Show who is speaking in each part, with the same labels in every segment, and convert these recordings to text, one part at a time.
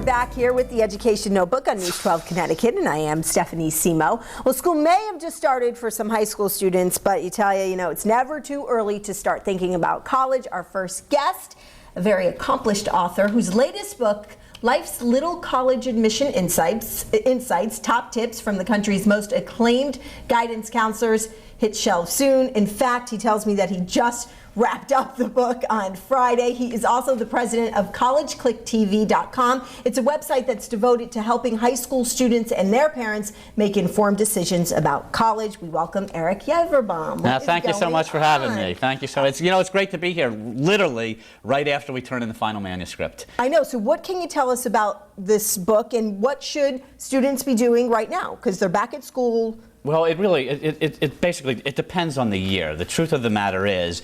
Speaker 1: back here with the Education Notebook on News 12 Connecticut, and I am Stephanie Simo. Well, school may have just started for some high school students, but you know, it's never too early to start thinking about college. Our first guest, a very accomplished author whose latest book, Life's Little College Admission Insights, top tips from the country's most acclaimed guidance counselors, hits shelves soon. In fact, he tells me that he just wrapped up the book on Friday. He is also the president of collegeclicktv.com. It's a website that's devoted to helping high school students and their parents make informed decisions about college. We welcome Eric Yaverbaum.
Speaker 2: Thank you so much for having me. Thank you so much. You know, it's great to be here literally right after we turn in the final manuscript.
Speaker 1: I know. So what can you tell us about this book, and what should students be doing right now? Because they're back at school.
Speaker 2: Well, it basically depends on the year. The truth of the matter is,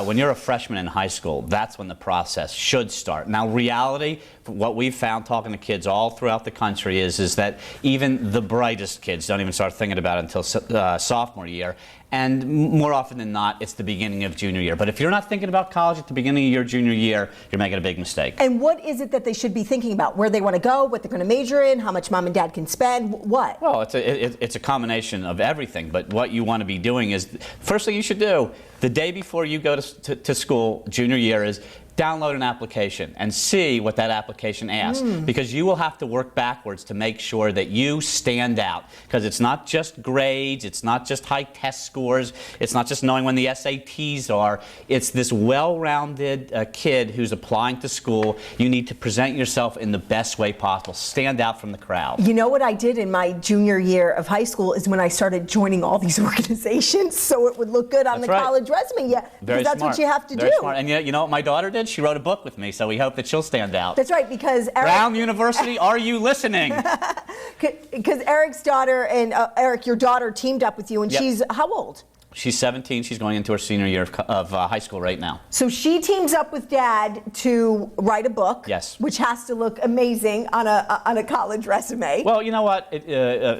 Speaker 2: when you're a freshman in high school, that's when the process should start. Now, reality, what we've found talking to kids all throughout the country is that even the brightest kids don't even start thinking about it until sophomore year. And more often than not, it's the beginning of junior year. But if you're not thinking about college at the beginning of your junior year, you're making a big mistake.
Speaker 1: And what is it that they should be thinking about? Where they want to go, what they're going to major in, how much mom and dad can spend, what?
Speaker 2: Well, it's a combination of everything. But what you want to be doing is, first thing you should do, the day before you go to school, junior year, is download an application and see what that application asks, because you will have to work backwards to make sure that you stand out, because it's not just grades, it's not just high test scores, it's not just knowing when the SATs are, it's this well-rounded kid who's applying to school. You need to present yourself in the best way possible, stand out from the crowd.
Speaker 1: You know what I did in my junior year of high school is when I started joining all these organizations so it would look good on the college resume. Yeah, because that's what you have to do.
Speaker 2: Very smart. And you know what my daughter did? She wrote a book with me, so we hope that she'll stand out.
Speaker 1: That's right, because Eric,
Speaker 2: Brown University, are you listening?
Speaker 1: Because Eric's daughter and Eric, your daughter teamed up with you, and she's how old?
Speaker 2: She's 17. She's going into her senior year of high school right now. So
Speaker 1: she teams up with Dad to write a book.
Speaker 2: Yes.
Speaker 1: Which has to look amazing on a college resume.
Speaker 2: Well, you know what?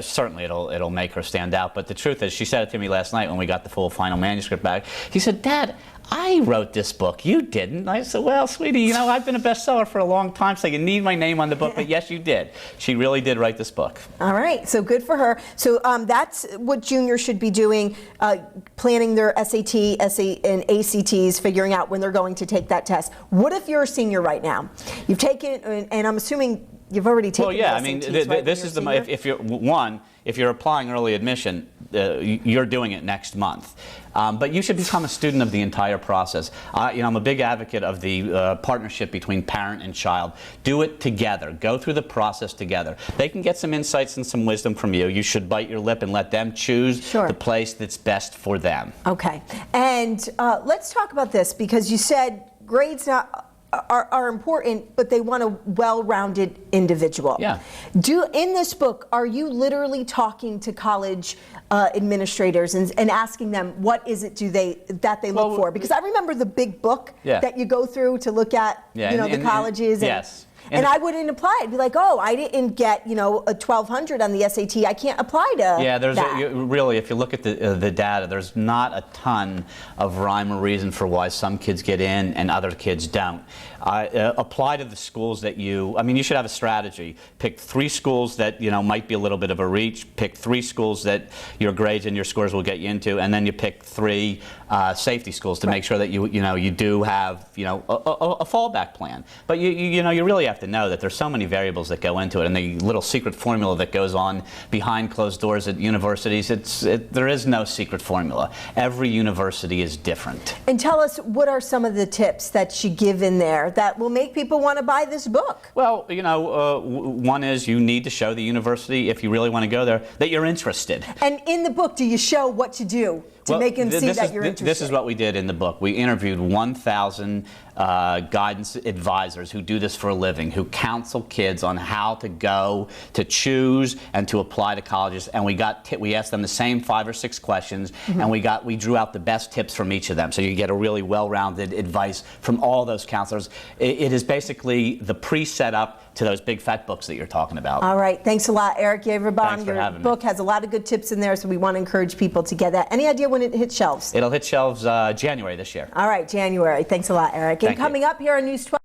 Speaker 2: Certainly it'll make her stand out. But the truth is, she said it to me last night when we got the full final manuscript back. He said, "Dad, I wrote this book. You didn't." I said, "Well, sweetie, you know, I've been a bestseller for a long time, so you need my name on the book." But yes, you did. She really did write this book.
Speaker 1: All right, so good for her. So that's what juniors should be doing, planning their SAT, and ACTs, figuring out when they're going to take that test. What if you're a senior right now? You've taken, and I'm assuming you've already taken.
Speaker 2: Well, yeah,
Speaker 1: the SATs,
Speaker 2: I mean,
Speaker 1: right,
Speaker 2: this is if you're applying early admission, you're doing it next month. But you should become a student of the entire process. You know, I'm a big advocate of the partnership between parent and child. Do it together. Go through the process together. They can get some insights and some wisdom from you. You should bite your lip and let them choose the place that's best for them.
Speaker 1: Okay. And let's talk about this, because you said grades are important, but they want a well-rounded individual.
Speaker 2: Yeah.
Speaker 1: In this book, are you literally talking to college administrators and asking them what is it that they look for? Because I remember the big book that you go through to look at the colleges.
Speaker 2: Yes.
Speaker 1: And I wouldn't apply. I'd be like, oh, I didn't get, a 1200 on the SAT. I can't apply to that.
Speaker 2: Really, if you look at the data, there's not a ton of rhyme or reason for why some kids get in and other kids don't. Apply to the schools that you should have a strategy. Pick 3 schools that, might be a little bit of a reach. Pick 3 schools that your grades and your scores will get you into, and then you pick 3 safety schools to make sure that you do have, a fallback plan. But you really have to know that there's so many variables that go into it, and the little secret formula that goes on behind closed doors at universities, there is no secret formula. Every university is different.
Speaker 1: And tell us, what are some of the tips that you give in there that will make people want to buy this book?
Speaker 2: Well, one is you need to show the university, if you really want to go there, that you're interested.
Speaker 1: And in the book, do you show what to do to make them see that you're interested?
Speaker 2: This is what we did in the book. We interviewed 1,000 guidance advisors who do this for a living, who counsel kids on how to go, to choose, and to apply to colleges. And we asked them the same 5 or 6 questions, and we drew out the best tips from each of them. So you get a really well-rounded advice from all those counselors. It is basically the pre-set up to those big fat books that you're talking about.
Speaker 1: All right, thanks a lot, Eric Yaverbaum.
Speaker 2: Your
Speaker 1: book has a lot of good tips in there, so we want to encourage people to get that. Any idea when it hits shelves?
Speaker 2: It'll hit shelves January this year.
Speaker 1: All right, January. Thanks a lot, Eric. And coming up here on News 12.